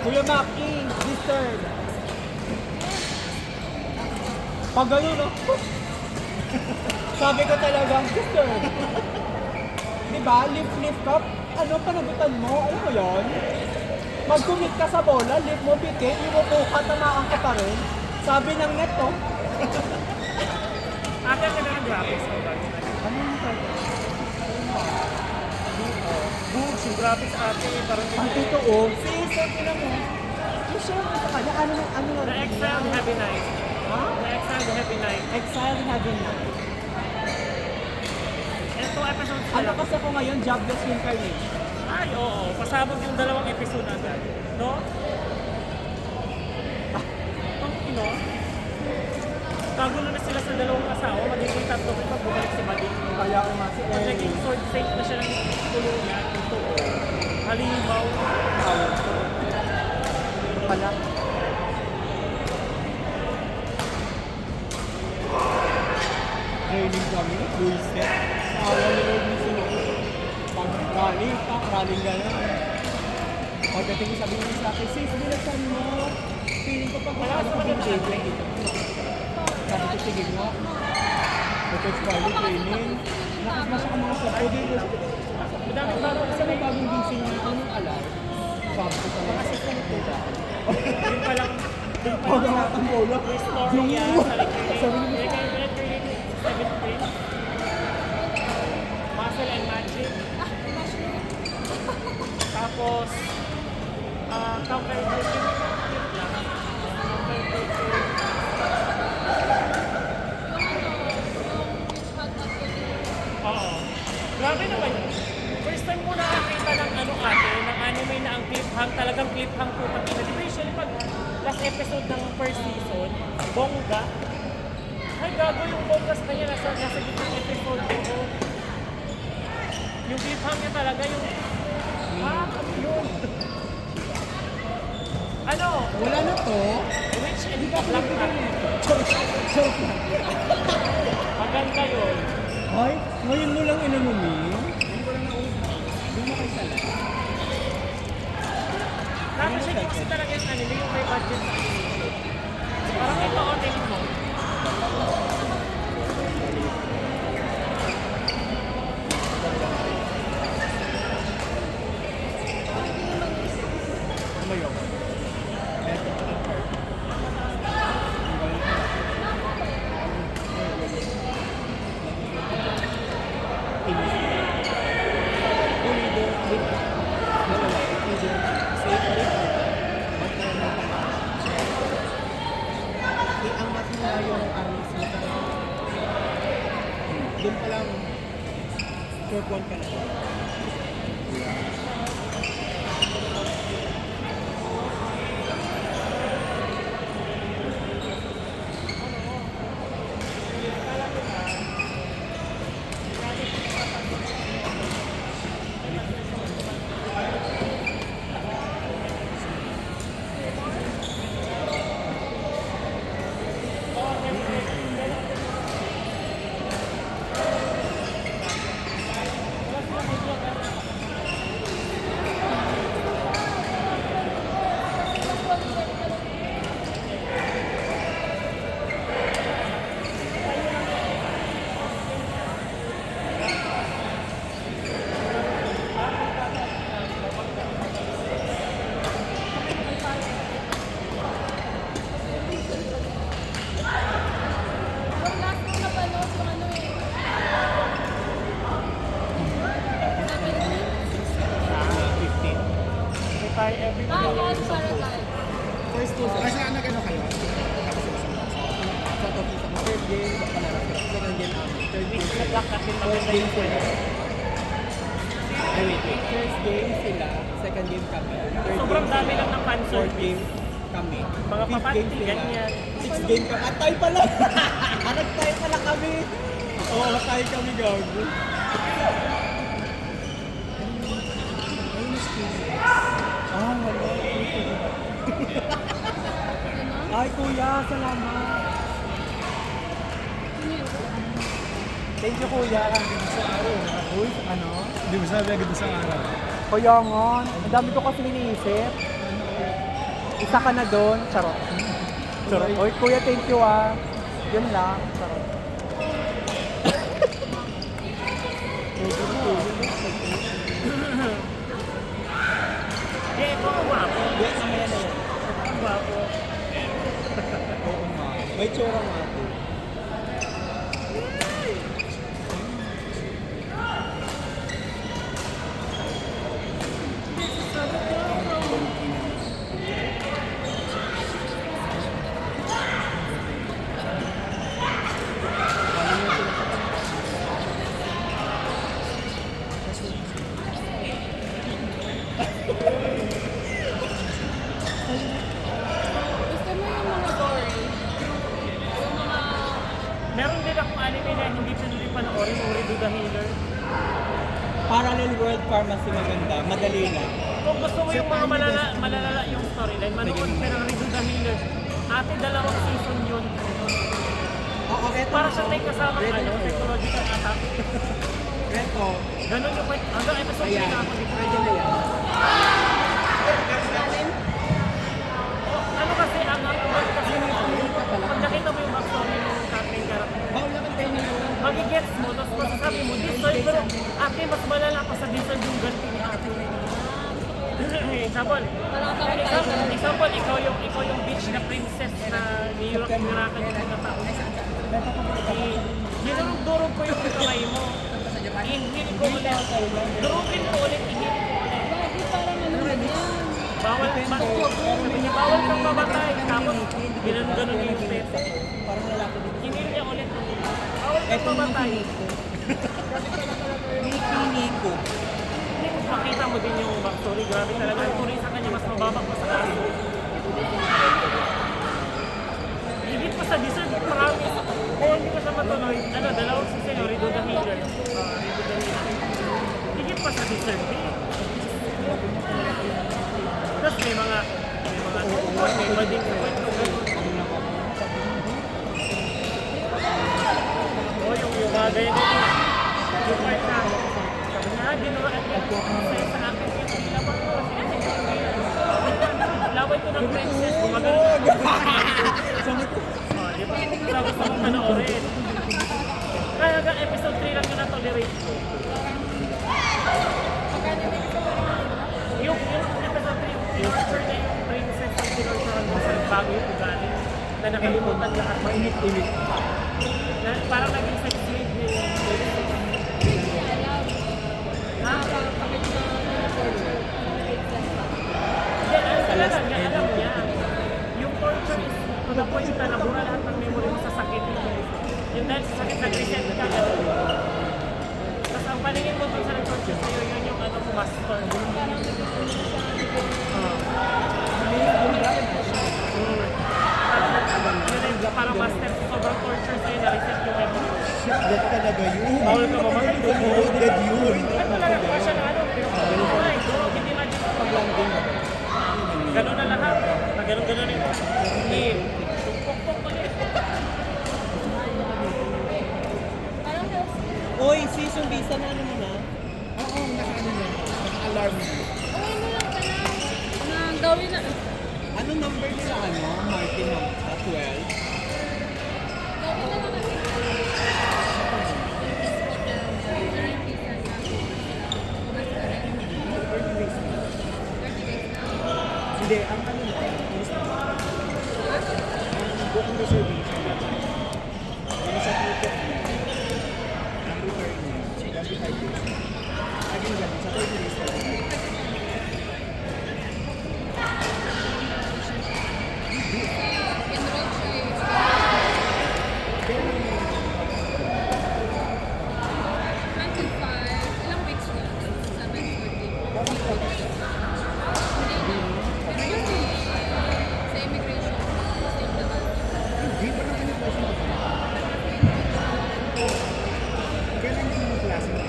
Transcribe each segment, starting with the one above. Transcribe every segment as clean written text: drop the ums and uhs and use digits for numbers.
Kuya Maki, deserve. Pag gano'n, no? Sabi ko talaga, deserve. Diba? Lift up. Ano, panagutan mo? Alam mo yun? Mag-commit ka sa bola, lift mo, pikit, imupo ka, tamaan ka pa rin. Sabi ng net, no? Ate, ka na ng graphics mo ba? Ano yung tayo? Books, yung graphics ate, parang Ang totoo, sis, ina mo. Yung syempre sa kanya, ano The na Exile Heavy Night. Ha? The Exile Heavy Night. Exile Heaven na. Ito episode Ano lang. kasi ako ngayon, jobless incarnation. Ay, oo. Pasabog yung dalawang episode agad. No? Ang ino. Kagulo na sila sa dalawang asawa. Magiging tatlo rin pag bumalik si Buddy. Kaya ko nga si Pag naging Ellie. sword saint na siya ng tuluyan. Ito. Halimaw. Pala. Training kami, full set. Awa ni Lord ni Sinod. Pag rally gano'n. Pagdating sabi niya sa akin, sis, bilasan mo. Feeling ko pag Wala ano sa ko mga yung baby dito. Sabi ko, sige nga. Coach Carly training. Nakasmasya ka mga sa pwede. Madami ba Parang kasi may bagong gising na ako ng alam. Sabi ko sa mga Yun pa lang. Pag ang bola. Story niya sa Sabi niya, recreating 7th grade. Muscle and Magic. Tapos, counter breaking. Oo. Grabe naman yun. First time ko nakakita ng ano ate, ng anime na ang cliffhang, talagang cliffhang po pati na. Di ba usually pag last episode ng first season, bongga. Ay gago yung bonggas na yan, nasa gitna ng episode ko. Yung cliffhang niya talaga yung, ano yun? Ano? wala na to. Witch and the Black Cat. Joke lang. Maganda yun. Ay, ngayon mo lang inanumi. Hindi ko lang naubos. Hindi mo kayo sala. Nakapasya kasi talaga yung anime, yung may budget sa anime. Parang ito on mo. Tumayo. Eto. Pulido, lift. Dalawa, pulido, safe lift. Iangat mo na yung arms mo. Doon pa lang, short one ka na. Tayo every First two, kasi ano kayo? Sa topic sa third game, panarap ko. Second game, third game. Witch and the Black Cat yung First maganda game yung sila. Ay, wait. First game sila, second game kami. Third Sobrang game dami sila, lang ng fan fourth service. game kami. Mga Fifth papanti, game sila. ganyan. Sixth game kami. Atay pala! Atay pala kami! Oo, atay kami gago. Ah, wala. Ay, kuya, salamat. Thank you, kuya. Sa araw. Uy, ano? Hindi mo sabi agad sa araw. Kaya nga, ang dami ko kasi iniisip. Isa ka na doon, charot. Charot. Oy, kuya, thank you ah. Yun lang, charot. Eh, ito ang guwapo. Yes, mamaya na yan. Ang guwapo. Oo nga. May tsura nga ito. Gusto mo yung mga gory? Yung mga... Meron din akong anime na hindi tuloy panoorin, Uri Do the Healer. Parallel World Pharmacy maganda. Madali lang. Kung gusto mo yung mga malala yung storyline, manood ka ng Uri Do the Healer. Ate, 2 season yun. Oo, eto. Para siya tayo kasama technological attack. Eto. Ganon yung kwento. Hanggang episode 3 Ayan. na ako dito. Pwede na yan. Ano kasi, ang bad kasi nito, pag nakita mo yung backstory ng main character, Bawal naman tayo na yun. magigets mo, tapos masasabi mo, deserve, pero ate, mas malala pa sa deserve yung ganti ni ate. Example, ikaw yung bitch na princess na niyurak yung mga tao. Dinurog-durog ko yung kamay mo. Ihil ko ulit. Durugin ko ulit, ihil ko ulit. Bakit parang ano na yan? Bawal kang mamatay. Tapos, gano'n yung step. Parang lalaki din. Hinil niya ulit. Bawal kang Eto yung mamatay. Piniko. Makita mo din yung backstory. Grabe talaga. Ang tuloy sa kanya, mas mababa pa sa kaso. Higit pa sa deserve, promise. Kaya hindi ko siya matuloy. Ano, 2 season, Rido the Healer. Rido the Healer. Higit pa sa deserve. Tapos may mga tuwan, may mading sa kwento. O, yung mga ganyan din. Yung part na, sabi nga, dinuraan ka ng princess sa akin yung nilabang ko. Laway ko ng princess, gumagano. O, di ba? Tapos ako panoorin. Kaya hanggang episode 3 lang yun na-tolerate ko. Yung episode 3, yung picture na yung princess ang tinurturan mo sa bago yung ugali na nakalimutan lahat. Mainit-init. Parang naging sex slave niya yung princess. Ha? Hindi, alam niya. Yung torture is to the point na nabura lahat ng memory mo sa sakit. Yung dahil sa sakit, nag-reset ka. Tapos ang paningin mo dun sa nag-torture sa'yo, yun yung ano mo, master. Parang master sa sobrang torture sa'yo, na-reset yung memory. Shit, talaga yun. Bawal ka mamatay. Oo, dead yun. At talaga pa siya na ano, pero ay, durog, hindi imagine ko Pag-landing. gano'n na lahat. Gano'n ito. Hindi. Pukpok ulit. Parang Oy, season visa na ano mo na? Oo, naka-ano na. Naka-alarm na. uwi mo lang ka na. Na gawin na. Ano number nila ano? Martin Hamza, 12? Gawin na lang natin. Hindi, ang ano na, is ang booking reservation na. Yung sa Twitter niya, ang return niya, 25 days. Laging ganun, sa 30 days na lang. Enroll siya eh. Pero 25. Ilang weeks na? 7-14. Pero yun eh. Sa immigration. Same naman. hindi pa naman yung klase na kailan yung klase na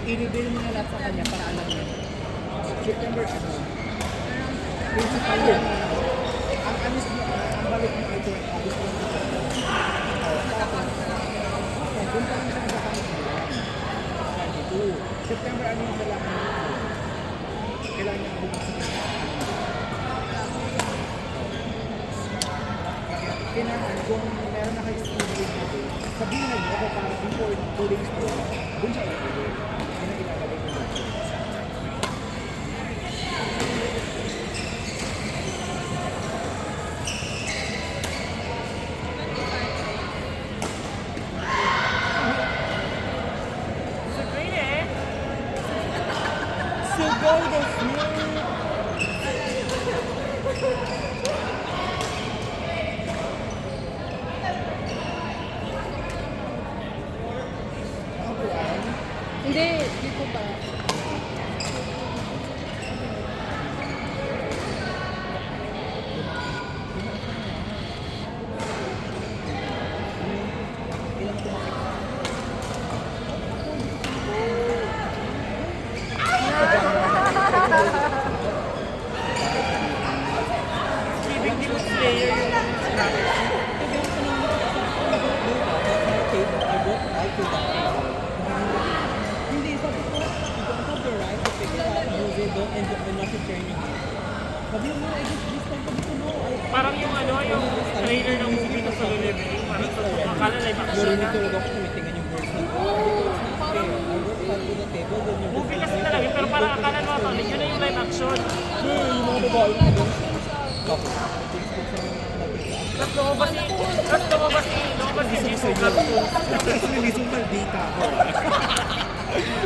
i-reveal mo na lahat sa kanya para alam niya. September ano? Principal yan. Ang anis mo, ang balik mo ay August 22. Tapos, doon pa lang siya nagkakamit mo. 22. September ano yung dala mo? kailangan niya bumagsak yung kailangan kung meron na kayo studio na doon, sabihin na niyo ako para before 2 days doon, doon siya ulit. Yun ang ginagawin ko doon. Sugay eh. Sugay desu ne. Ako po ay, Hindi, dito ba? ilang tumakit. Bibig di mo player yung Hindi, sabi ko, you don't have the right to pick it up, use it, don't end up not returning it. Sabi mo, I just this time, sabi ko, no, parang yung ano, yung trailer ng movie na solo leveling. Parang sa akala live action Narinig na. talaga ako tumitingnan yung verse na to. Okay, I wrote that to the table, then yung Movie kasi talaga, pero parang akala mo ito, yun na yung live action. yung mga babae na doon. Tapos lumabas si Jisoo Cartoon. Tapos release yung maldita ako.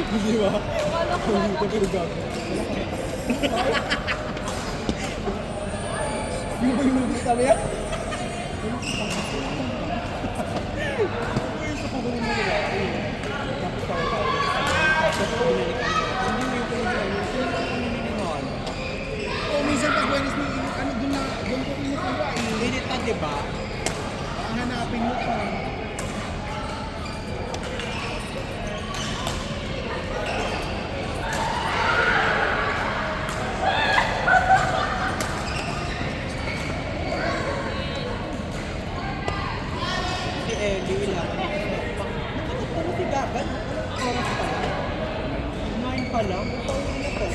Hindi ba? Hindi ko pinagagawa. Hindi ba yung movie sabi yan? Sa pagawin mo nila. Tapos tayo. Tapos binalikan mo. Hindi mo yung pinagagawa. Sino ka paniningon? O minsan pag Wednesday, ano doon ko kinukuha eh. Hindi ta, di ba? Ang hanapin mo pa. Si Ellie lang. Bakit pa si Gagan? Oras pa lang. 9 pa lang. Pauwi na to.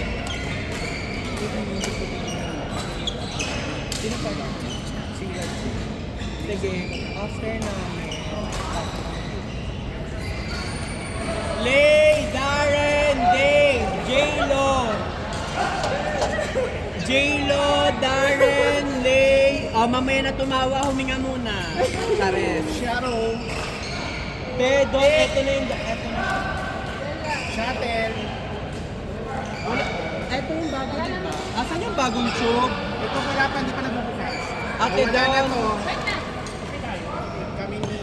Sino pa ba? Single. Sige, after namin. Lay, Darren, Dave, J-Lo. J-Lo, Darren, Lay. Oh, mamaya na tumawa, huminga muna. Charis. Shadow, Pero, eto na yung, eto na. Shuttle. Eto yung bago, di ba? Asan yung bagong tube? Ito wala pa, hindi pa nagbubukas. Ate Wala na Don. to. Kami ni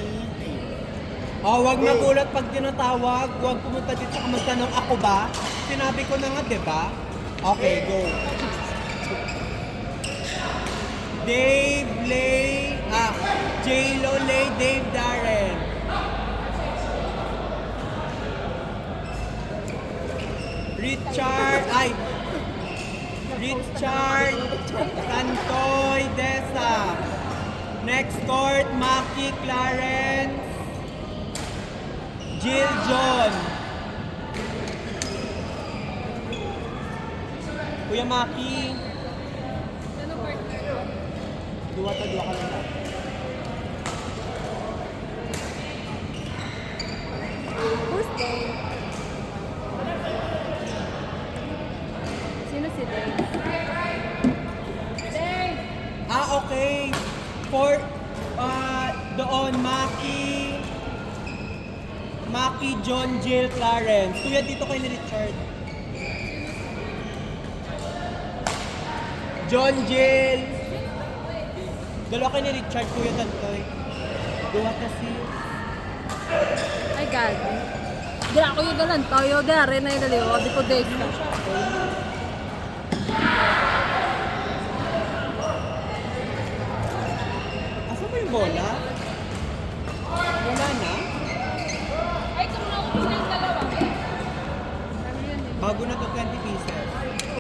Oh, wag magulat pag tinatawag. Wag pumunta dito sa magtanong, ako ba? Sinabi ko na nga, di ba? Okay, go. Dave, Lay, J-Lo, Lay, Dave, Darren. Richard, Santoy, Desa. Next court, Maki, Clarence, Jill, John. Kuya Maki, Ano partner? dua ka lang. Who's Dave? Sino si Dave? Dave! Okay. For, doon, Maki, John, Jill, Clarence. Kuya, dito kay ni Richard. John, Jill. Dalawa kay ni Richard, Kuya Tantoy. Dua kasi. Ay, gagi. Dila ko yung dalan. Tayo, dila rin na yung daliwa. Di ko Dave na. Asa ba yung bola? Wala na? Ay, kung ako ng dalawa. Bago na to 20 pieces.